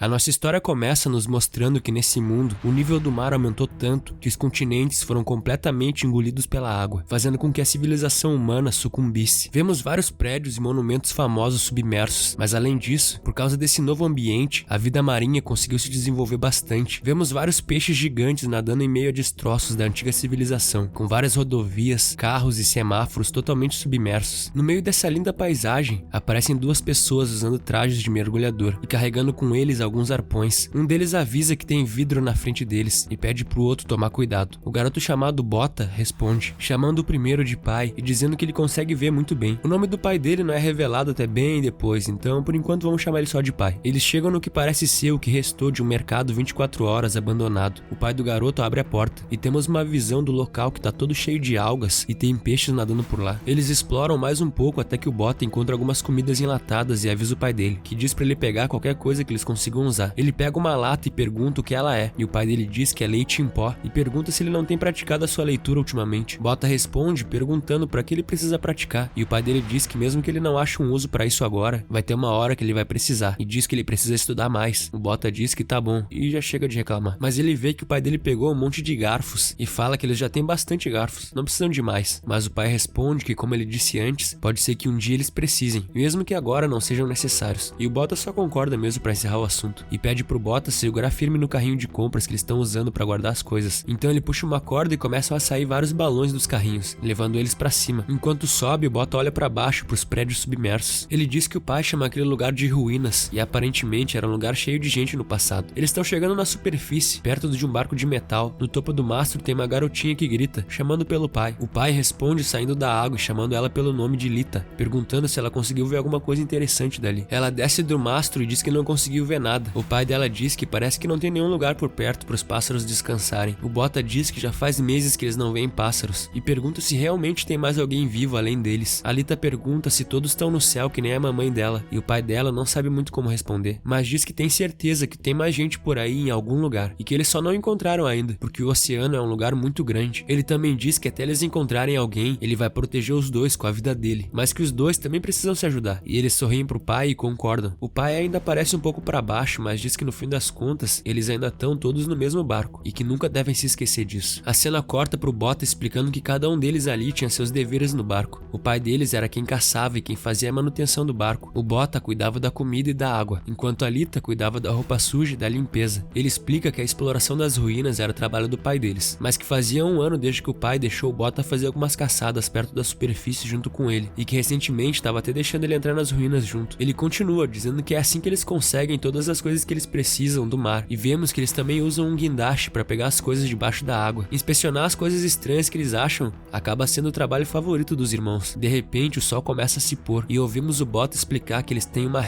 A nossa história começa nos mostrando que nesse mundo, o nível do mar aumentou tanto que os continentes foram completamente engolidos pela água, fazendo com que a civilização humana sucumbisse. Vemos vários prédios e monumentos famosos submersos, mas além disso, por causa desse novo ambiente, a vida marinha conseguiu se desenvolver bastante. Vemos vários peixes gigantes nadando em meio a destroços da antiga civilização, com várias rodovias, carros e semáforos totalmente submersos. No meio dessa linda paisagem, aparecem duas pessoas usando trajes de mergulhador e carregando com eles alguns arpões. Um deles avisa que tem vidro na frente deles e pede pro outro tomar cuidado. O garoto chamado Bota responde, chamando o primeiro de pai e dizendo que ele consegue ver muito bem. O nome do pai dele não é revelado até bem depois, então por enquanto vamos chamar ele só de pai. Eles chegam no que parece ser o que restou de um mercado 24 horas abandonado. O pai do garoto abre a porta e temos uma visão do local que tá todo cheio de algas e tem peixes nadando por lá. Eles exploram mais um pouco até que o Bota encontra algumas comidas enlatadas e avisa o pai dele, que diz pra ele pegar qualquer coisa que eles consigam usar. Ele pega uma lata e pergunta o que ela é, e o pai dele diz que é leite em pó e pergunta se ele não tem praticado a sua leitura ultimamente. Bota responde perguntando pra que ele precisa praticar, e o pai dele diz que mesmo que ele não ache um uso pra isso agora, vai ter uma hora que ele vai precisar, e diz que ele precisa estudar mais. O Bota diz que tá bom, e já chega de reclamar. Mas ele vê que o pai dele pegou um monte de garfos, e fala que eles já têm bastante garfos, não precisam de mais. Mas o pai responde que, como ele disse antes, pode ser que um dia eles precisem, mesmo que agora não sejam necessários. E o Bota só concorda mesmo pra encerrar o assunto, e pede pro Bota segurar firme no carrinho de compras que eles estão usando pra guardar as coisas. Então ele puxa uma corda e começam a sair vários balões dos carrinhos, levando eles pra cima. Enquanto sobe, o Bota olha pra baixo pros prédios submersos. Ele diz que o pai chama aquele lugar de ruínas, e aparentemente era um lugar cheio de gente no passado. Eles estão chegando na superfície, perto de um barco de metal. No topo do mastro tem uma garotinha que grita, chamando pelo pai. O pai responde saindo da água e chamando ela pelo nome de Lita, perguntando se ela conseguiu ver alguma coisa interessante dali. Ela desce do mastro e diz que não conseguiu ver nada. O pai dela diz que parece que não tem nenhum lugar por perto para os pássaros descansarem. O Bota diz que já faz meses que eles não veem pássaros e pergunta se realmente tem mais alguém vivo além deles. A Lita pergunta se todos estão no céu que nem a mamãe dela, e o pai dela não sabe muito como responder, mas diz que tem certeza que tem mais gente por aí em algum lugar e que eles só não encontraram ainda, porque o oceano é um lugar muito grande. Ele também diz que até eles encontrarem alguém, ele vai proteger os dois com a vida dele, mas que os dois também precisam se ajudar, e eles sorriem pro pai e concordam. O pai ainda parece um pouco pra baixo, mas diz que no fim das contas, eles ainda estão todos no mesmo barco, e que nunca devem se esquecer disso. A cena corta pro Bota explicando que cada um deles ali tinha seus deveres no barco. O pai deles era quem caçava e quem fazia a manutenção do barco. O Bota cuidava da comida e da água, enquanto a Lita cuidava da roupa suja e da limpeza. Ele explica que a exploração das ruínas era o trabalho do pai deles, mas que fazia um ano desde que o pai deixou o Bota fazer algumas caçadas perto da superfície junto com ele, e que recentemente estava até deixando ele entrar nas ruínas junto. Ele continua dizendo que é assim que eles conseguem todas as coisas que eles precisam do mar, e vemos que eles também usam um guindaste para pegar as coisas debaixo da água. Inspecionar as coisas estranhas que eles acham acaba sendo o trabalho favorito dos irmãos. De repente o sol começa a se pôr e ouvimos o Bota explicar que eles têm uma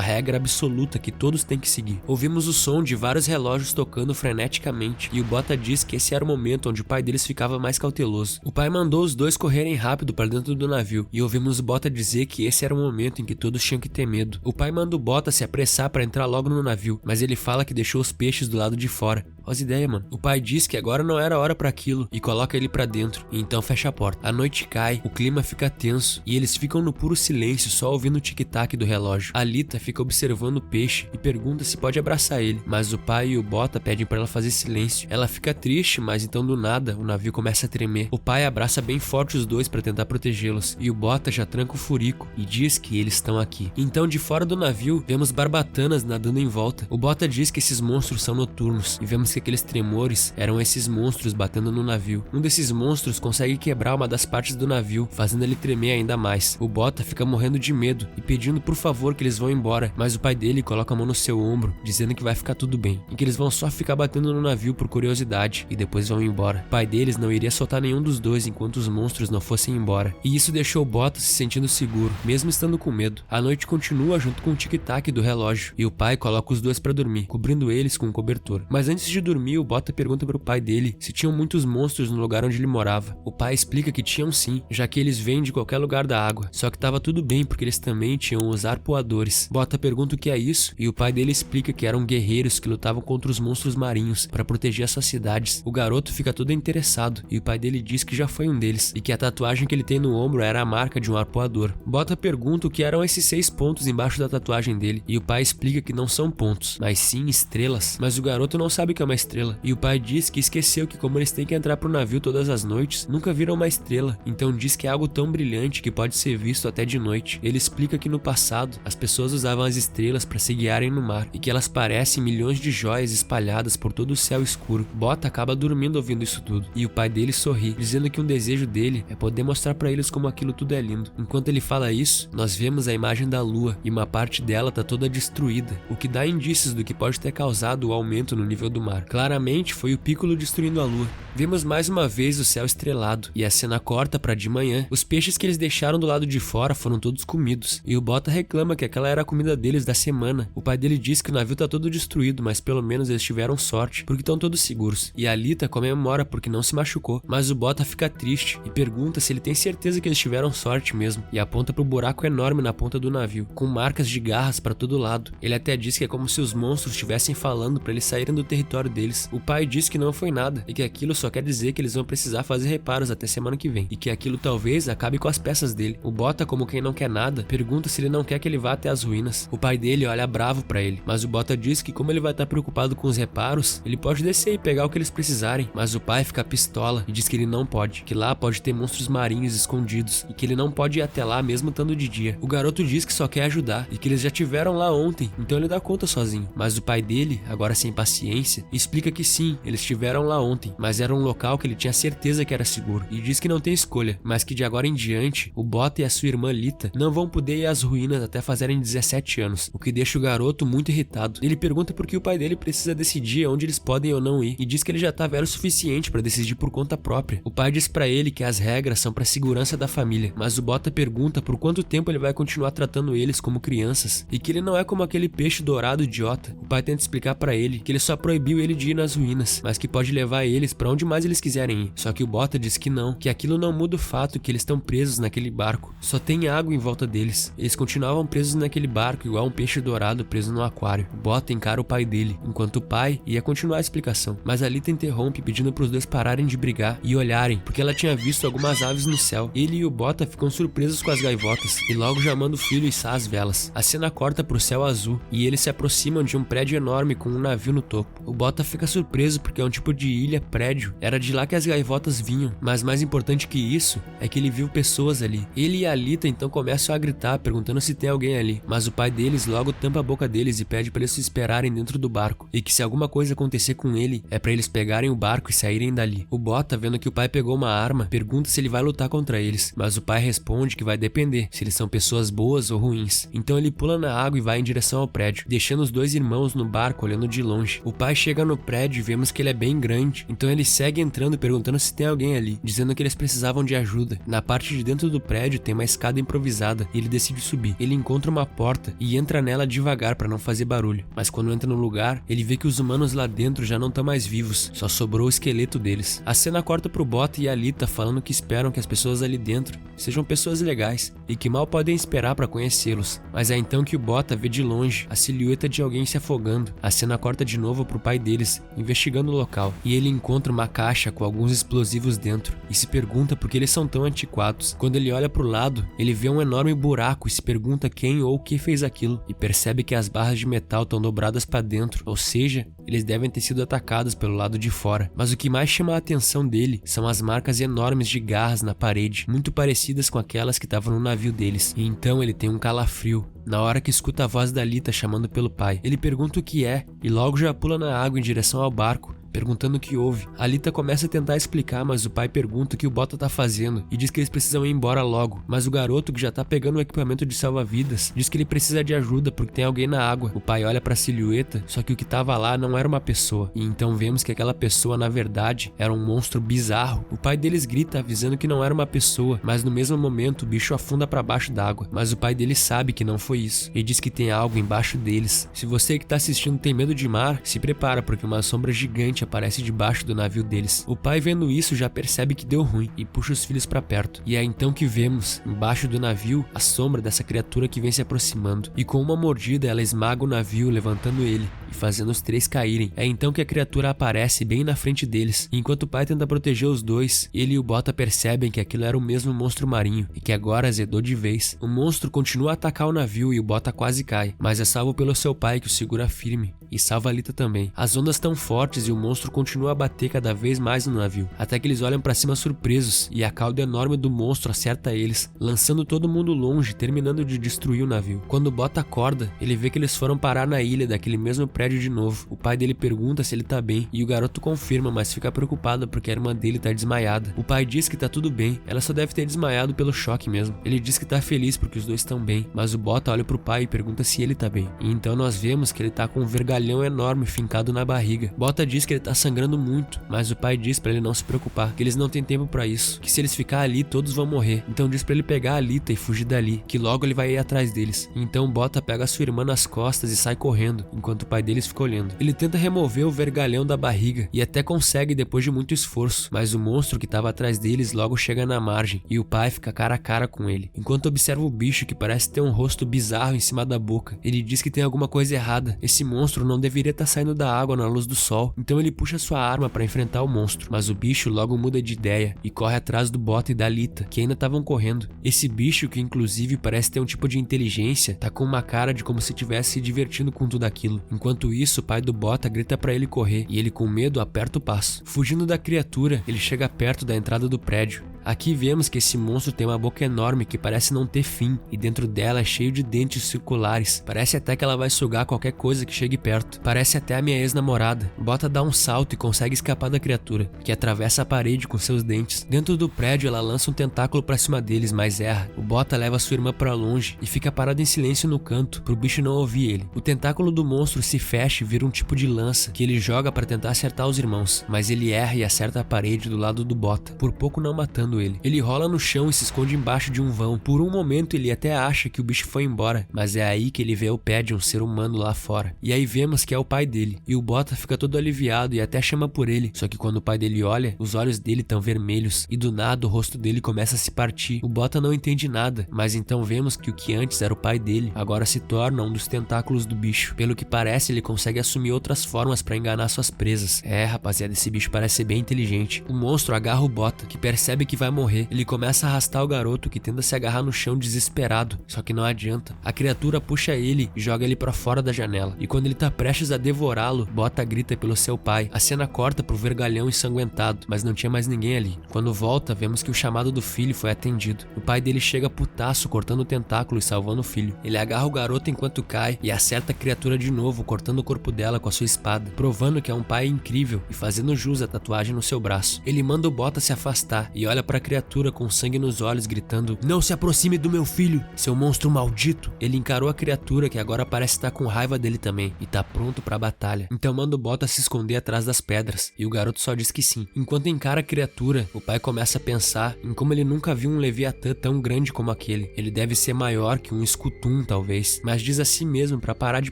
regra absoluta que todos têm que seguir. Ouvimos o som de vários relógios tocando freneticamente, e o Bota diz que esse era o momento onde o pai deles ficava mais cauteloso. O pai mandou os dois correrem rápido para dentro do navio, e ouvimos o Bota dizer que esse era o momento em que todos tinham que ter medo. O pai manda o Bota se apressar para entrar logo no navio, mas ele fala que deixou os peixes do lado de fora. Olha as ideias, mano. O pai diz que agora não era hora para aquilo e coloca ele para dentro, e então fecha a porta. A noite cai, o clima fica tenso e eles ficam no puro silêncio, só ouvindo o tic-tac do relógio. A Lita fica observando o peixe e pergunta se pode abraçar ele, mas o pai e o Bota pedem para ela fazer silêncio. Ela fica triste, mas então do nada o navio começa a tremer. O pai abraça bem forte os dois para tentar protegê-los, e o Bota já tranca o furico e diz que eles estão aqui. Então de fora do navio vemos barbatanas nadando em volta. O Bota diz que esses monstros são noturnos, e vemos que aqueles tremores eram esses monstros batendo no navio. Um desses monstros consegue quebrar uma das partes do navio, fazendo ele tremer ainda mais. O Bota fica morrendo de medo e pedindo por favor que eles vão embora, mas o pai dele coloca a mão no seu ombro, dizendo que vai ficar tudo bem, e que eles vão só ficar batendo no navio por curiosidade, e depois vão embora. O pai deles não iria soltar nenhum dos dois enquanto os monstros não fossem embora, e isso deixou o Bota se sentindo seguro, mesmo estando com medo. A noite continua junto com o tic-tac do relógio, e o pai coloca os dois pra dormir, cobrindo eles com um cobertor. Mas antes de dormir, o Bota pergunta pro pai dele se tinham muitos monstros no lugar onde ele morava. O pai explica que tinham sim, já que eles vêm de qualquer lugar da água, só que tava tudo bem porque eles também tinham os arpoadores. Bota pergunta o que é isso, e o pai dele explica que eram guerreiros que lutavam contra os monstros marinhos para proteger as suas cidades. O garoto fica todo interessado, e o pai dele diz que já foi um deles, e que a tatuagem que ele tem no ombro era a marca de um arpoador. Bota pergunta o que eram esses 6 pontos embaixo da tatuagem dele, e o pai explica que não são pontos, mas sim estrelas. Mas o garoto não sabe que é uma estrela, e o pai diz que esqueceu que como eles têm que entrar pro navio todas as noites, nunca viram uma estrela, então diz que é algo tão brilhante que pode ser visto até de noite. Ele explica que no passado, as pessoas usavam as estrelas para se guiarem no mar, e que elas parecem milhões de joias espalhadas por todo o céu escuro. Bota acaba dormindo ouvindo isso tudo, e o pai dele sorri, dizendo que um desejo dele é poder mostrar para eles como aquilo tudo é lindo. Enquanto ele fala isso, nós vemos a imagem da lua, e uma parte dela tá toda destruída, o que dá indícios do que pode ter causado o aumento no nível do mar. Claramente foi o Piccolo destruindo a lua. Vemos mais uma vez o céu estrelado, e a cena corta para de manhã. Os peixes que eles deixaram do lado de fora foram todos comidos, e o Bota reclama que aquela era a comida deles da semana. O pai dele diz que o navio tá todo destruído, mas pelo menos eles tiveram sorte, porque estão todos seguros. E a Alita comemora porque não se machucou, mas o Bota fica triste e pergunta se ele tem certeza que eles tiveram sorte mesmo, e aponta pro buraco enorme na ponta do navio, com marcas de garras para todo lado. Ele até diz que é como se os monstros estivessem falando para eles saírem do território deles. O pai diz que não foi nada, e que aquilo só quer dizer que eles vão precisar fazer reparos até semana que vem, e que aquilo talvez acabe com as peças dele. O Bota, como quem não quer nada, pergunta se ele não quer que ele vá até as ruínas. O pai dele olha bravo pra ele, mas o Bota diz que como ele vai estar preocupado com os reparos, ele pode descer e pegar o que eles precisarem, mas o pai fica pistola e diz que ele não pode, que lá pode ter monstros marinhos escondidos, e que ele não pode ir até lá mesmo estando de dia. O garoto diz que só quer ajudar, e que eles já tiveram lá ontem, então ele dá conta sozinho. Mas o pai dele, agora sem paciência, explica que sim, eles estiveram lá ontem, mas era um local que ele tinha certeza que era seguro, e diz que não tem escolha, mas que de agora em diante, o Bota e a sua irmã Lita não vão poder ir às ruínas até fazerem 17 anos, o que deixa o garoto muito irritado. Ele pergunta por que o pai dele precisa decidir onde eles podem ou não ir, e diz que ele já tá velho o suficiente para decidir por conta própria. O pai diz pra ele que as regras são pra segurança da família, mas o Bota pergunta por quanto tempo ele vai continuar tratando eles como crianças, e que ele não é como aquele peixe dourado idiota. O pai tenta explicar pra ele que ele só proibiu ele de ir nas ruínas, mas que pode levar eles pra onde mais eles quiserem ir. Só que o Bota diz que não, que aquilo não muda o fato que eles estão presos naquele barco. Só tem água em volta deles. Eles continuavam presos naquele barco igual um peixe dourado preso no aquário. O Bota encara o pai dele, enquanto o pai ia continuar a explicação, mas a Lita interrompe pedindo pros dois pararem de brigar e olharem, porque ela tinha visto algumas aves no céu. Ele e o Bota ficam surpresos com as gaivotas, e logo já manda o filho içar as velas. A cena corta pro céu azul, e eles se aproximam de um prédio enorme com um navio no topo. O Bota fica surpreso porque é um tipo de ilha, prédio. Era de lá que as gaivotas vinham, mas mais importante que isso é que ele viu pessoas ali. Ele e a Lita então começam a gritar, perguntando se tem alguém ali, mas o pai deles logo tampa a boca deles e pede para eles se esperarem dentro do barco, e que se alguma coisa acontecer com ele, é para eles pegarem o barco e saírem dali. O Bota, vendo que o pai pegou uma arma, pergunta se ele vai lutar contra eles, mas o pai responde que vai depender, se eles são pessoas boas ou ruins. Então ele pula na água e vai em direção ao prédio, deixando os dois irmãos no barco olhando de longe. O pai chega no prédio e vemos que ele é bem grande, então ele segue entrando perguntando se tem alguém ali, dizendo que eles precisavam de ajuda. Na parte de dentro do prédio tem uma escada improvisada e ele decide subir. Ele encontra uma porta e entra nela devagar para não fazer barulho, mas quando entra no lugar, ele vê que os humanos lá dentro já não estão mais vivos, só sobrou o esqueleto deles. A cena corta pro Bota e a Lita falando que esperam que as pessoas ali dentro sejam pessoas legais e que mal podem esperar para conhecê-los, mas é então que o Bota vê de longe a silhueta de alguém se afogando. A cena corta de novo pro pai deles, investigando o local, e ele encontra uma caixa com alguns explosivos dentro e se pergunta por que eles são tão antiquados. Quando ele olha pro lado, ele vê um enorme buraco e se pergunta quem ou o que fez aquilo, e percebe que as barras de metal estão dobradas para dentro, ou seja, eles devem ter sido atacados pelo lado de fora. Mas o que mais chama a atenção dele são as marcas enormes de garras na parede, muito parecidas com aquelas que estavam no navio deles, e então ele tem um calafrio na hora que escuta a voz da Lita chamando pelo pai. Ele pergunta o que é e logo já pula na água em direção ao barco, perguntando o que houve. A Lita começa a tentar explicar, mas o pai pergunta o que o Bota tá fazendo e diz que eles precisam ir embora logo. Mas o garoto, que já tá pegando o equipamento de salva-vidas, diz que ele precisa de ajuda porque tem alguém na água. O pai olha pra silhueta, só que o que tava lá não era uma pessoa, e então vemos que aquela pessoa na verdade era um monstro bizarro. O pai deles grita avisando que não era uma pessoa, mas no mesmo momento o bicho afunda pra baixo d'água. Mas o pai deles sabe que não foi isso e diz que tem algo embaixo deles. Se você que tá assistindo tem medo de mar, se prepara porque uma sombra gigante aparece debaixo do navio deles. O pai, vendo isso, já percebe que deu ruim e puxa os filhos pra perto. E é então que vemos, embaixo do navio, a sombra dessa criatura que vem se aproximando. E com uma mordida ela esmaga o navio, levantando ele e fazendo os 3 caírem. É então que a criatura aparece bem na frente deles. E enquanto o pai tenta proteger os dois, ele e o Bota percebem que aquilo era o mesmo monstro marinho e que agora azedou de vez. O monstro continua a atacar o navio e o Bota quase cai, mas é salvo pelo seu pai, que o segura firme e salva a Alita também. As ondas estão fortes e o monstro continua a bater cada vez mais no navio, até que eles olham pra cima surpresos e a cauda enorme do monstro acerta eles, lançando todo mundo longe, terminando de destruir o navio. Quando o Bota acorda, ele vê que eles foram parar na ilha daquele mesmo prédio de novo. O pai dele pergunta se ele tá bem e o garoto confirma, mas fica preocupado porque a irmã dele tá desmaiada. O pai diz que tá tudo bem, ela só deve ter desmaiado pelo choque mesmo. Ele diz que tá feliz porque os dois estão bem, mas o Bota olha pro pai e pergunta se ele tá bem. E então nós vemos que ele tá com um vergalhão enorme fincado na barriga. Bota diz que ele tá sangrando muito, mas o pai diz pra ele não se preocupar, que eles não têm tempo pra isso, que se eles ficar ali todos vão morrer. Então diz pra ele pegar a Alita e fugir dali, que logo ele vai ir atrás deles. Então Bota pega a sua irmã nas costas e sai correndo, enquanto o pai deles fica olhando. Ele tenta remover o vergalhão da barriga e até consegue depois de muito esforço, mas o monstro que tava atrás deles logo chega na margem e o pai fica cara a cara com ele, enquanto observa o bicho que parece ter um rosto bizarro em cima da boca. Ele diz que tem alguma coisa errada, esse monstro não deveria estar saindo da água na luz do sol. Então ele puxa sua arma para enfrentar o monstro, mas o bicho logo muda de ideia e corre atrás do Bota e da Alita, que ainda estavam correndo. Esse bicho, que inclusive parece ter um tipo de inteligência, tá com uma cara de como se estivesse se divertindo com tudo aquilo. Enquanto isso, o pai do Bota grita para ele correr e ele, com medo, aperta o passo. Fugindo da criatura, ele chega perto da entrada do prédio. Aqui vemos que esse monstro tem uma boca enorme que parece não ter fim, e dentro dela é cheio de dentes circulares. Parece até que ela vai sugar qualquer coisa que chegue perto. Parece até a minha ex-namorada. Bota dá um salto e consegue escapar da criatura, que atravessa a parede com seus dentes. Dentro do prédio ela lança um tentáculo pra cima deles, mas erra. O Bota leva sua irmã pra longe e fica parado em silêncio no canto, pro bicho não ouvir ele. O tentáculo do monstro se fecha e vira um tipo de lança, que ele joga pra tentar acertar os irmãos, mas ele erra e acerta a parede do lado do Bota, por pouco não matando ele. Ele rola no chão e se esconde embaixo de um vão. Por um momento ele até acha que o bicho foi embora, mas é aí que ele vê o pé de um ser humano lá fora. E aí vemos que é o pai dele, e o Bota fica todo aliviado e até chama por ele, só que quando o pai dele olha, os olhos dele estão vermelhos, e do nada o rosto dele começa a se partir. O Bota não entende nada, mas então vemos que o que antes era o pai dele, agora se torna um dos tentáculos do bicho. Pelo que parece, ele consegue assumir outras formas pra enganar suas presas. É, rapaziada, esse bicho parece ser bem inteligente. O monstro agarra o Bota, que percebe que vai morrer. Ele começa a arrastar o garoto, que tenta se agarrar no chão desesperado, só que não adianta. A criatura puxa ele e joga ele pra fora da janela, e quando ele tá prestes a devorá-lo, Bota grita pelo seu pai. A cena corta pro vergalhão ensanguentado, mas não tinha mais ninguém ali. Quando volta, vemos que o chamado do filho foi atendido. O pai dele chega putaço, cortando o tentáculo e salvando o filho. Ele agarra o garoto enquanto cai e acerta a criatura de novo, cortando o corpo dela com a sua espada, provando que é um pai incrível e fazendo jus à tatuagem no seu braço. Ele manda o Bota se afastar e olha pra criatura com sangue nos olhos, gritando: "Não se aproxime do meu filho, seu monstro maldito!" Ele encarou a criatura, que agora parece estar com raiva dele também e tá pronto pra batalha. Então manda o Bota se esconder atrás das pedras, e o garoto só diz que sim. Enquanto encara a criatura, o pai começa a pensar em como ele nunca viu um Leviatã tão grande como aquele. Ele deve ser maior que um Skutum, talvez, mas diz a si mesmo pra parar de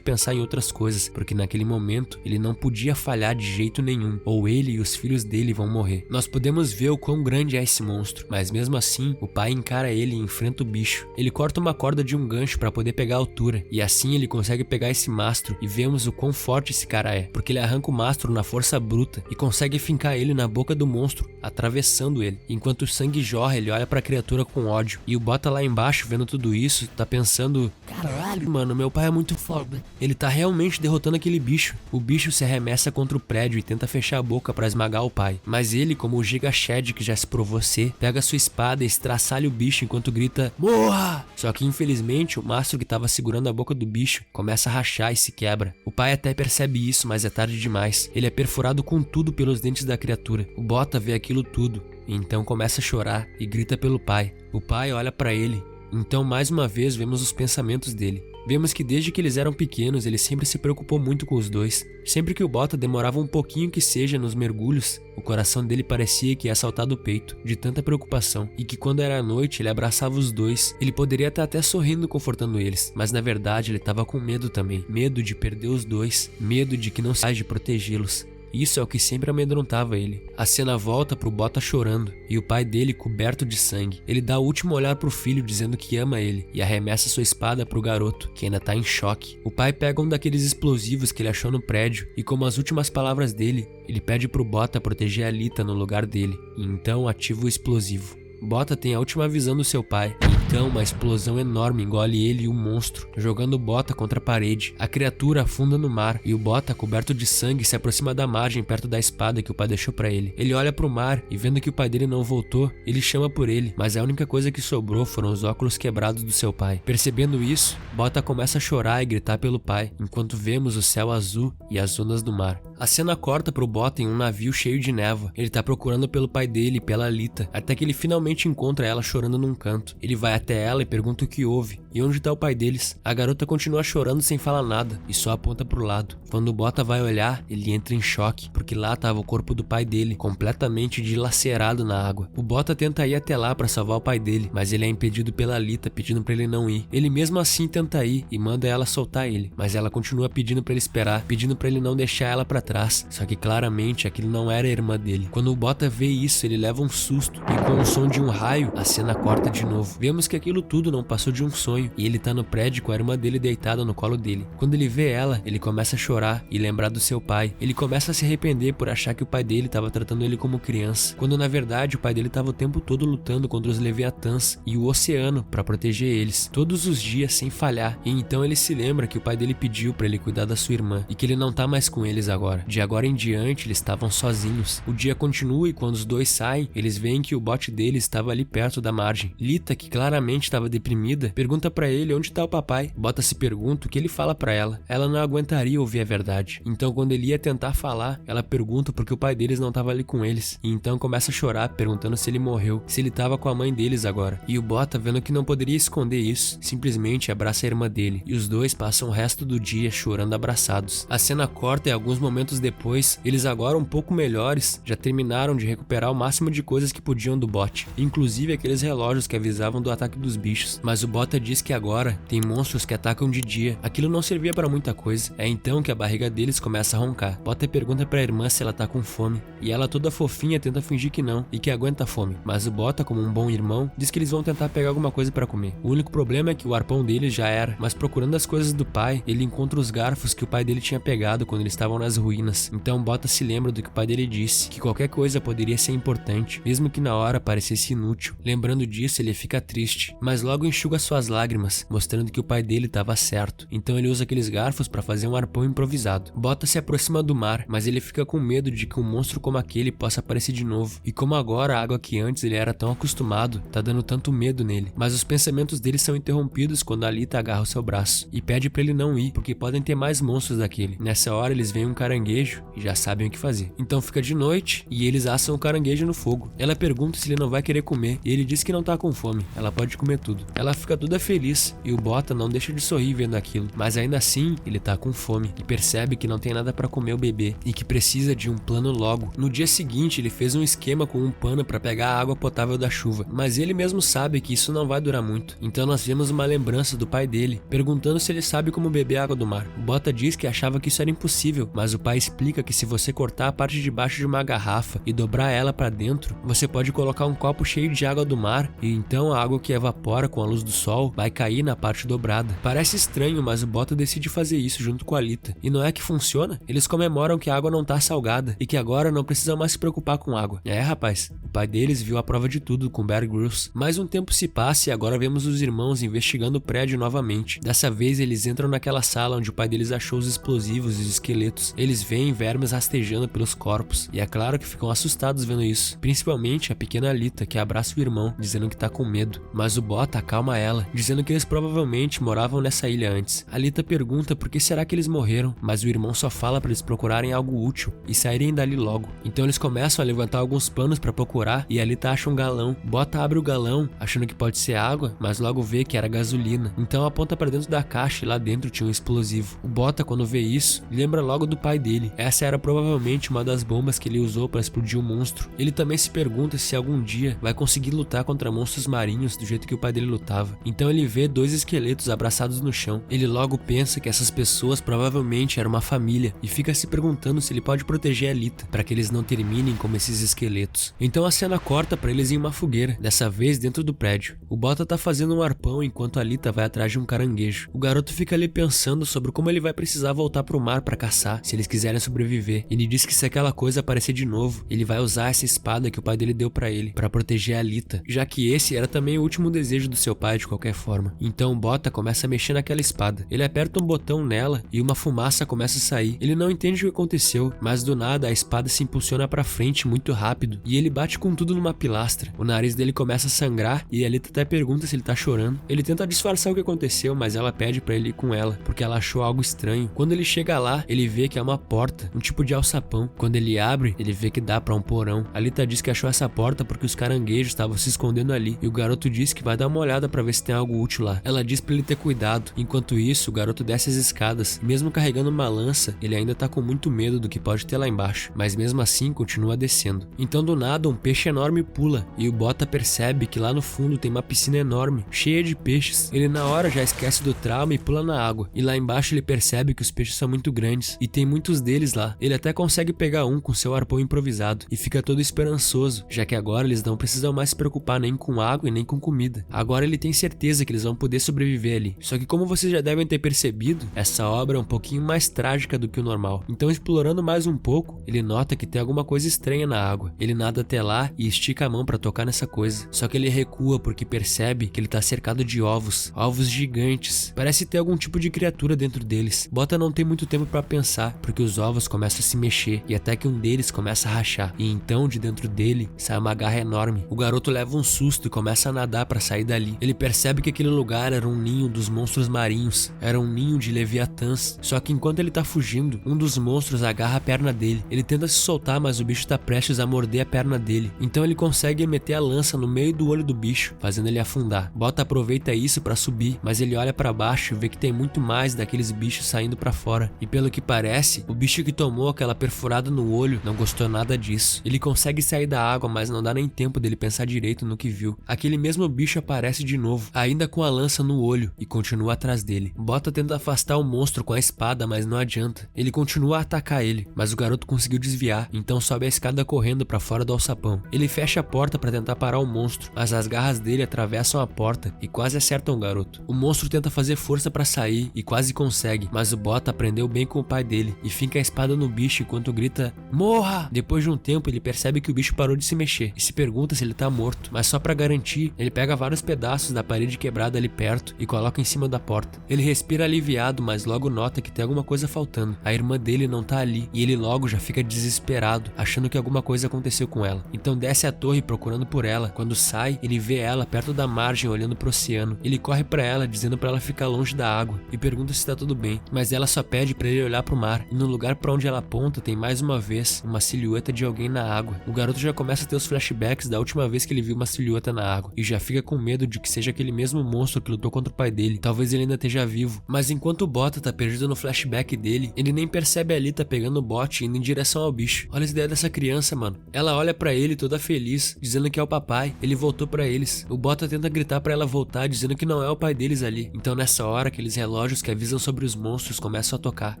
pensar em outras coisas, porque naquele momento ele não podia falhar de jeito nenhum, ou ele e os filhos dele vão morrer. Nós podemos ver o quão grande é esse monstro, mas mesmo assim, o pai encara ele e enfrenta o bicho. Ele corta uma corda de um gancho pra poder pegar a altura, e assim ele consegue pegar esse mastro, e vemos o quão forte esse cara é, porque ele arranca o mastro na força bruta e consegue fincar ele na boca do monstro, atravessando ele. Enquanto o sangue jorra, ele olha pra criatura com ódio, e o Bota lá embaixo, vendo tudo isso, tá pensando: "Caralho, mano, meu pai é muito foda." Ele tá realmente derrotando aquele bicho. O bicho se arremessa contra o prédio e tenta fechar a boca pra esmagar o pai, mas ele, como o Giga Shed que já se provou ser, pega sua espada e estraçalha o bicho enquanto grita: "Morra!" Só que infelizmente o mastro que tava segurando a boca do bicho começa a rachar e se quebra. O pai até percebe isso, mas é tarde demais. Ele é perfurado com tudo pelos dentes da criatura. O Bota vê aquilo tudo, e então começa a chorar e grita pelo pai. O pai olha pra ele. Então mais uma vez vemos os pensamentos dele. Vemos que desde que eles eram pequenos, ele sempre se preocupou muito com os dois. Sempre que o Bota demorava um pouquinho que seja nos mergulhos, o coração dele parecia que ia saltar do peito, de tanta preocupação, e que quando era noite ele abraçava os dois. Ele poderia estar até sorrindo confortando eles, mas na verdade ele estava com medo também. Medo de perder os dois, medo de que não saia de protegê-los. Isso é o que sempre amedrontava ele. A cena volta pro Bota chorando e o pai dele coberto de sangue. Ele dá o último olhar pro filho dizendo que ama ele e arremessa sua espada pro garoto, que ainda tá em choque. O pai pega um daqueles explosivos que ele achou no prédio e, como as últimas palavras dele, ele pede pro Bota proteger a Alita no lugar dele e então ativa o explosivo. Bota tem a última visão do seu pai, e então uma explosão enorme engole ele e o monstro, jogando Bota contra a parede. A criatura afunda no mar e o Bota, coberto de sangue, se aproxima da margem perto da espada que o pai deixou pra ele. Ele olha pro mar e, vendo que o pai dele não voltou, ele chama por ele, mas a única coisa que sobrou foram os óculos quebrados do seu pai. Percebendo isso, Bota começa a chorar e gritar pelo pai, enquanto vemos o céu azul e as ondas do mar. A cena corta pro Bota em um navio cheio de névoa. Ele tá procurando pelo pai dele e pela Alita, até que ele finalmente encontra ela chorando num canto. Ele vai até ela e pergunta o que houve e onde tá o pai deles. A garota continua chorando sem falar nada e só aponta pro lado. Quando o Bota vai olhar, ele entra em choque, porque lá tava o corpo do pai dele, completamente dilacerado na água. O Bota tenta ir até lá pra salvar o pai dele, mas ele é impedido pela Alita, pedindo pra ele não ir. Ele mesmo assim tenta ir e manda ela soltar ele, mas ela continua pedindo pra ele esperar, pedindo pra ele não deixar ela pra trás. Só que claramente aquilo não era a irmã dele. Quando o Bota vê isso, ele leva um susto e, com o som de um raio, a cena corta de novo. Vemos que aquilo tudo não passou de um sonho e ele tá no prédio com a irmã dele deitada no colo dele. Quando ele vê ela, ele começa a chorar e lembrar do seu pai. Ele começa a se arrepender por achar que o pai dele tava tratando ele como criança, quando na verdade o pai dele tava o tempo todo lutando contra os Leviatãs e o oceano pra proteger eles, todos os dias sem falhar. E então ele se lembra que o pai dele pediu pra ele cuidar da sua irmã e que ele não tá mais com eles agora. De agora em diante eles estavam sozinhos. O dia continua e quando os dois saem, eles veem que o bote deles estava ali perto da margem. Lita, que claramente estava deprimida, pergunta pra ele onde tá o papai. Bota se pergunta o que ele fala pra ela. Ela não aguentaria ouvir a verdade. Então quando ele ia tentar falar, ela pergunta porque o pai deles não tava ali com eles. E então começa a chorar, perguntando se ele morreu, se ele tava com a mãe deles agora. E o Bota, vendo que não poderia esconder isso, simplesmente abraça a irmã dele. E os dois passam o resto do dia chorando abraçados. A cena corta e alguns momentos depois, eles agora um pouco melhores, já terminaram de recuperar o máximo de coisas que podiam do bote, inclusive aqueles relógios que avisavam do ataque dos bichos. Mas o Bota diz que agora tem monstros que atacam de dia. Aquilo não servia pra muita coisa. É então que a barriga deles começa a roncar. Bota pergunta pra irmã se ela tá com fome, e ela toda fofinha tenta fingir que não e que aguenta a fome. Mas o Bota, como um bom irmão, diz que eles vão tentar pegar alguma coisa pra comer. O único problema é que o arpão deles já era, mas procurando as coisas do pai, ele encontra os garfos que o pai dele tinha pegado quando eles estavam nas ruínas. Então Bota se lembra do que o pai dele disse, que qualquer coisa poderia ser importante, mesmo que na hora parecesse inútil. Lembrando disso, ele fica triste, mas logo enxuga suas lágrimas, mostrando que o pai dele estava certo. Então ele usa aqueles garfos para fazer um arpão improvisado. Bota se aproxima do mar, mas ele fica com medo de que um monstro como aquele possa aparecer de novo. E como agora a água que antes ele era tão acostumado, tá dando tanto medo nele. Mas os pensamentos dele são interrompidos quando a Alita agarra o seu braço e pede para ele não ir, porque podem ter mais monstros daquele. Nessa hora eles veem um caranguejo e já sabem o que fazer. Então fica de noite e eles assam o caranguejo no fogo. Ela pergunta se ele não vai querer comer e ele diz que não tá com fome, ela pode comer tudo. Ela fica toda feliz e o Bota não deixa de sorrir vendo aquilo, mas ainda assim ele tá com fome e percebe que não tem nada pra comer o bebê e que precisa de um plano logo. No dia seguinte ele fez um esquema com um pano pra pegar a água potável da chuva, mas ele mesmo sabe que isso não vai durar muito. Então nós vemos uma lembrança do pai dele, perguntando se ele sabe como beber água do mar. O Bota diz que achava que isso era impossível, mas o pai explica que se você cortar a parte de baixo de uma garrafa e dobrar ela pra dentro, você pode colocar um copo cheio de água do mar e então a água que evapora com a luz do sol vai cair na parte dobrada. Parece estranho, mas o Bota decide fazer isso junto com a Alita. E não é que funciona? Eles comemoram que a água não tá salgada e que agora não precisam mais se preocupar com água. É, rapaz, o pai deles viu a prova de tudo com Bear Grylls. Mais um tempo se passa e agora vemos os irmãos investigando o prédio novamente. Dessa vez eles entram naquela sala onde o pai deles achou os explosivos e os esqueletos. Eles veem vermes rastejando pelos corpos e é claro que ficam assustados vendo isso, principalmente a pequena Alita, que abraça o irmão, dizendo que tá com medo. Mas o Bota acalma ela, dizendo que eles provavelmente moravam nessa ilha antes. A Alita pergunta por que será que eles morreram, mas o irmão só fala pra eles procurarem algo útil e saírem dali logo. Então eles começam a levantar alguns panos pra procurar e a Alita acha um galão. Bota abre o galão, achando que pode ser água, mas logo vê que era gasolina. Então aponta pra dentro da caixa e lá dentro tinha um explosivo. O Bota, quando vê isso, lembra logo do pai dele. Essa era provavelmente uma das bombas que ele usou pra explodir o monstro. Ele também se pergunta se algum dia vai conseguir lutar contra monstros marinhos do jeito que o pai dele lutava. Então ele ele vê 2 esqueletos abraçados no chão. Ele logo pensa que essas pessoas provavelmente eram uma família e fica se perguntando se ele pode proteger a Alita para que eles não terminem como esses esqueletos. Então a cena corta para eles em uma fogueira, dessa vez dentro do prédio. O Bota tá fazendo um arpão enquanto a Alita vai atrás de um caranguejo. O garoto fica ali pensando sobre como ele vai precisar voltar pro mar para caçar se eles quiserem sobreviver. Ele diz que se aquela coisa aparecer de novo, ele vai usar essa espada que o pai dele deu para ele para proteger a Alita, já que esse era também o último desejo do seu pai de qualquer forma. Então o Bota começa a mexer naquela espada. Ele aperta um botão nela e uma fumaça começa a sair. Ele não entende o que aconteceu, mas do nada a espada se impulsiona para frente muito rápido e ele bate com tudo numa pilastra. O nariz dele começa a sangrar e a Alita até pergunta se ele tá chorando. Ele tenta disfarçar o que aconteceu, mas ela pede para ele ir com ela, porque ela achou algo estranho. Quando ele chega lá, ele vê que é uma porta, um tipo de alçapão. Quando ele abre, ele vê que dá para um porão. A Alita diz que achou essa porta porque os caranguejos estavam se escondendo ali, e o garoto diz que vai dar uma olhada para ver se tem algo útil lá. Ela diz para ele ter cuidado. Enquanto isso, o garoto desce as escadas, e mesmo carregando uma lança, ele ainda tá com muito medo do que pode ter lá embaixo, mas mesmo assim continua descendo. Então do nada, um peixe enorme pula, e o Bota percebe que lá no fundo tem uma piscina enorme, cheia de peixes. Ele na hora já esquece do trauma e pula na água, e lá embaixo ele percebe que os peixes são muito grandes, e tem muitos deles lá. Ele até consegue pegar um com seu arpão improvisado, e fica todo esperançoso, já que agora eles não precisam mais se preocupar nem com água e nem com comida. Agora ele tem certeza que eles vão poder sobreviver ali. Só que como vocês já devem ter percebido, essa obra é um pouquinho mais trágica do que o normal. Então explorando mais um pouco, ele nota que tem alguma coisa estranha na água. Ele nada até lá e estica a mão para tocar nessa coisa. Só que ele recua porque percebe que ele tá cercado de ovos gigantes. Parece ter algum tipo de criatura dentro deles. Bota não tem muito tempo para pensar, porque os ovos começam a se mexer e até que um deles começa a rachar. E então de dentro dele sai uma garra enorme. O garoto leva um susto e começa a nadar para sair dali. Ele percebe que aquele lugar era um ninho dos monstros marinhos, era um ninho de leviatãs. Só que enquanto ele tá fugindo, um dos monstros agarra a perna dele. Ele tenta se soltar, mas o bicho tá prestes a morder a perna dele. Então ele consegue meter a lança no meio do olho do bicho, fazendo ele afundar. Bota aproveita isso para subir, mas ele olha para baixo e vê que tem muito mais daqueles bichos saindo para fora. E pelo que parece, o bicho que tomou aquela perfurada no olho não gostou nada disso. Ele consegue sair da água, mas não dá nem tempo dele pensar direito no que viu. Aquele mesmo bicho aparece de novo, ainda com a lança no olho, e continua atrás dele. Bota tenta afastar o monstro com a espada, mas não adianta. Ele continua a atacar ele, mas o garoto conseguiu desviar, então sobe a escada correndo para fora do alçapão. Ele fecha a porta para tentar parar o monstro, mas as garras dele atravessam a porta e quase acertam o garoto. O monstro tenta fazer força para sair e quase consegue, mas o Bota aprendeu bem com o pai dele e finca a espada no bicho enquanto grita "Morra!". Depois de um tempo ele percebe que o bicho parou de se mexer e se pergunta se ele tá morto, mas só para garantir, ele pega vários pedaços da parede quebrada ali perto e coloca em cima da porta. Ele respira aliviado, mas logo nota que tem alguma coisa faltando. A irmã dele não tá ali e ele logo já fica desesperado, achando que alguma coisa aconteceu com ela. Então desce a torre procurando por ela. Quando sai, ele vê ela perto da margem olhando pro oceano. Ele corre pra ela dizendo pra ela ficar longe da água e pergunta se tá tudo bem, mas ela só pede pra ele olhar pro mar, e no lugar pra onde ela aponta tem mais uma vez uma silhueta de alguém na água. O garoto já começa a ter os flashbacks da última vez que ele viu uma silhueta na água e já fica com medo de que seja aquele mesmo monstro que lutou contra o pai dele. Talvez ele ainda esteja vivo, mas enquanto o Bota tá perdido no flashback dele, ele nem percebe a Alita pegando o bote e indo em direção ao bicho. Olha as ideias dessa criança, mano. Ela olha pra ele toda feliz, dizendo que é o papai. Ele voltou pra eles. O Bota tenta gritar pra ela voltar, dizendo que não é o pai deles ali. Então nessa hora, aqueles relógios que avisam sobre os monstros começam a tocar.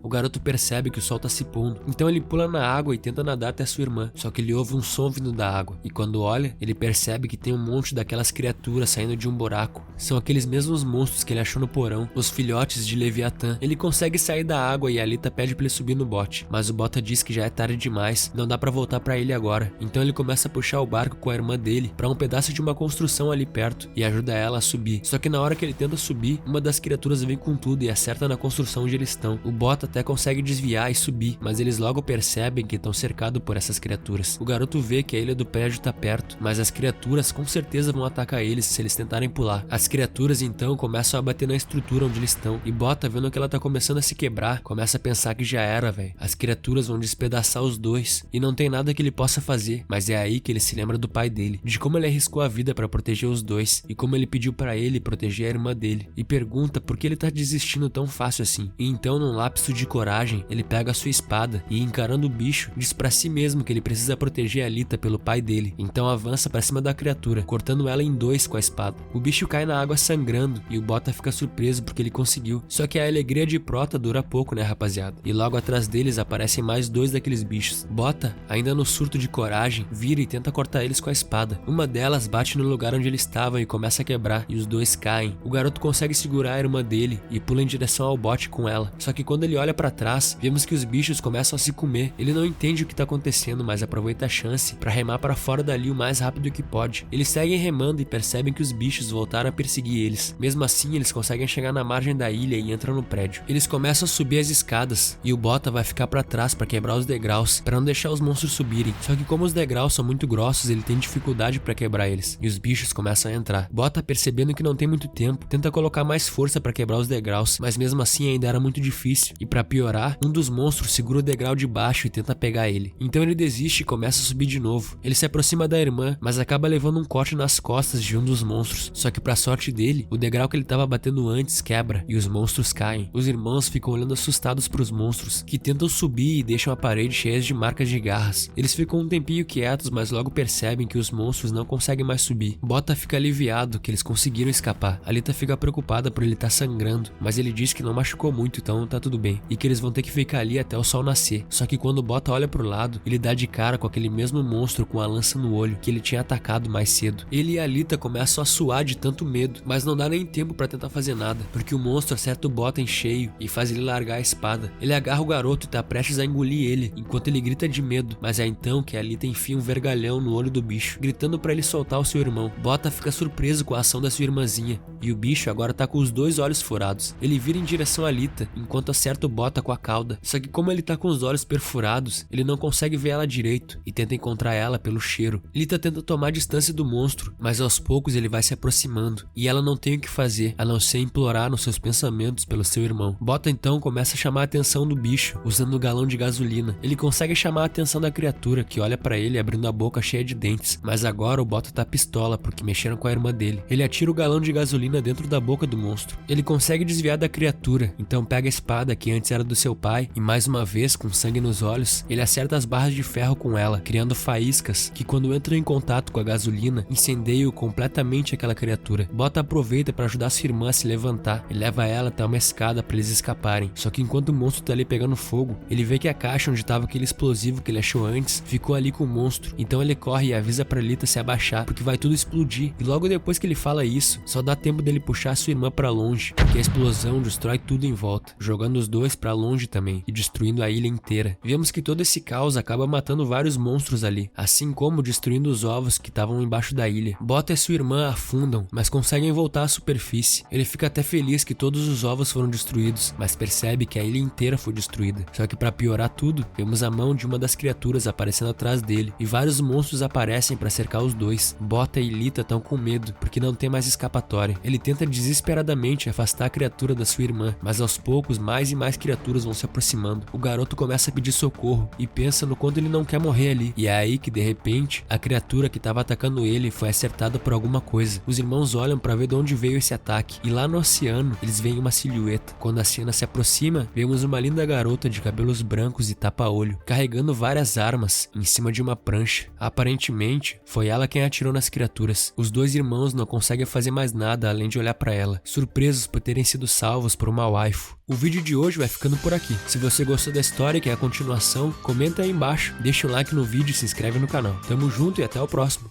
O garoto percebe que o sol tá se pondo, então ele pula na água e tenta nadar até sua irmã. Só que ele ouve um som vindo da água, e quando olha, ele percebe que tem um monte daquelas criaturas saindo de um buraco. São aqueles mesmos monstros que ele achou no porão, os filhotes de Leviatã. Ele consegue sair da água e a Alita pede pra ele subir no bote, mas o Bota diz que já é tarde demais, não dá pra voltar pra ele agora. Então ele começa a puxar o barco com a irmã dele pra um pedaço de uma construção ali perto e ajuda ela a subir. Só que na hora que ele tenta subir, uma das criaturas vem com tudo e acerta na construção onde eles estão. O Bota até consegue desviar e subir, mas eles logo percebem que estão cercados por essas criaturas. O garoto vê que a ilha do prédio tá perto, mas as criaturas com certeza vão atacar eles se eles tentarem pular. As criaturas então começam a bater na estrutura onde eles estão, e Bota, vendo que ela tá começando a se quebrar, começa a pensar que já era, velho. As criaturas vão despedaçar os dois e não tem nada que ele possa fazer. Mas é aí que ele se lembra do pai dele, de como ele arriscou a vida pra proteger os dois e como ele pediu pra ele proteger a irmã dele, e pergunta por que ele tá desistindo tão fácil assim. E então, num lapso de coragem, ele pega a sua espada e, encarando o bicho, diz pra si mesmo que ele precisa proteger a Alita pelo pai dele. Então avança pra cima da criatura, cortando ela em dois com a espada. O bicho cai na água água sangrando e o Bota fica surpreso porque ele conseguiu. Só que a alegria de Prota dura pouco, né, rapaziada? E logo atrás deles aparecem mais 2 daqueles bichos. Bota, ainda no surto de coragem, vira e tenta cortar eles com a espada. Uma delas bate no lugar onde eles estavam e começa a quebrar, e os 2 caem. O garoto consegue segurar a irmã dele e pula em direção ao bote com ela. Só que quando ele olha pra trás, vemos que os bichos começam a se comer. Ele não entende o que tá acontecendo, mas aproveita a chance pra remar pra fora dali o mais rápido que pode. Eles seguem remando e percebem que os bichos voltaram a perseguir eles. Mesmo assim, eles conseguem chegar na margem da ilha e entram no prédio. Eles começam a subir as escadas e o Bota vai ficar pra trás pra quebrar os degraus, pra não deixar os monstros subirem. Só que como os degraus são muito grossos, ele tem dificuldade pra quebrar eles, e os bichos começam a entrar. Bota, percebendo que não tem muito tempo, tenta colocar mais força pra quebrar os degraus, mas mesmo assim ainda era muito difícil. E pra piorar, um dos monstros segura o degrau de baixo e tenta pegar ele. Então ele desiste e começa a subir de novo. Ele se aproxima da irmã, mas acaba levando um corte nas costas de um dos monstros. Só que pra sorte dele, o degrau que ele tava batendo antes quebra e os monstros caem. Os irmãos ficam olhando assustados pros monstros, que tentam subir e deixam a parede cheia de marcas de garras. Eles ficam um tempinho quietos, mas logo percebem que os monstros não conseguem mais subir. Bota fica aliviado que eles conseguiram escapar. Alita fica preocupada por ele estar sangrando, mas ele diz que não machucou muito, então tá tudo bem, e que eles vão ter que ficar ali até o sol nascer. Só que quando Bota olha pro lado, ele dá de cara com aquele mesmo monstro com a lança no olho que ele tinha atacado mais cedo. Ele e Alita começam a suar de tanto medo, mas não dá nem tempo pra tentar fazer nada, porque o monstro acerta o Bota em cheio e faz ele largar a espada. Ele agarra o garoto e tá prestes a engolir ele, enquanto ele grita de medo, mas é então que Alita enfia um vergalhão no olho do bicho, gritando pra ele soltar o seu irmão. Bota fica surpreso com a ação da sua irmãzinha, e o bicho agora tá com os 2 olhos furados. Ele vira em direção a Alita, enquanto acerta o Bota com a cauda, só que como ele tá com os olhos perfurados, ele não consegue ver ela direito, e tenta encontrar ela pelo cheiro. Alita tenta tomar distância do monstro, mas aos poucos ele vai se aproximando, e ela não tem o que fazer, a não ser implorar nos seus pensamentos pelo seu irmão. Bota então começa a chamar a atenção do bicho, usando o galão de gasolina. Ele consegue chamar a atenção da criatura, que olha pra ele abrindo a boca cheia de dentes, mas agora o Bota tá pistola porque mexeram com a irmã dele. Ele atira o galão de gasolina dentro da boca do monstro. Ele consegue desviar da criatura, então pega a espada que antes era do seu pai e mais uma vez, com sangue nos olhos, ele acerta as barras de ferro com ela, criando faíscas que quando entram em contato com a gasolina, incendeiam completamente aquela criatura. Bota aproveita para ajudar sua irmã a se levantar e leva ela até uma escada para eles escaparem. Só que enquanto o monstro tá ali pegando fogo, ele vê que a caixa onde tava aquele explosivo que ele achou antes ficou ali com o monstro. Então ele corre e avisa pra Alita se abaixar, porque vai tudo explodir. E logo depois que ele fala isso, só dá tempo dele puxar sua irmã pra longe, porque a explosão destrói tudo em volta, jogando os 2 pra longe também e destruindo a ilha inteira. Vemos que todo esse caos acaba matando vários monstros ali, assim como destruindo os ovos que estavam embaixo da ilha. Bota e sua irmã afundam, mas conseguem voltar à superfície. Ele fica até feliz que todos os ovos foram destruídos, mas percebe que a ilha inteira foi destruída. Só que pra piorar tudo, vemos a mão de uma das criaturas aparecendo atrás dele, e vários monstros aparecem pra cercar os 2. Bota e Alita estão com medo, porque não tem mais escapatória. Ele tenta desesperadamente afastar a criatura da sua irmã, mas aos poucos mais e mais criaturas vão se aproximando. O garoto começa a pedir socorro e pensa no quanto ele não quer morrer ali, e é aí que de repente a criatura que estava atacando ele foi acertada por alguma coisa. Os irmãos olham para ver de onde veio esse ataque, e lá no oceano eles veem uma silhueta. Quando a cena se aproxima, vemos uma linda garota de cabelos brancos e tapa-olho, carregando várias armas em cima de uma prancha. Aparentemente, foi ela quem atirou nas criaturas. Os 2 irmãos não conseguem fazer mais nada além de olhar para ela, surpresos por terem sido salvos por uma waifu. O vídeo de hoje vai ficando por aqui. Se você gostou da história e quer a continuação, comenta aí embaixo, deixa um like no vídeo e se inscreve no canal. Tamo junto e até o próximo.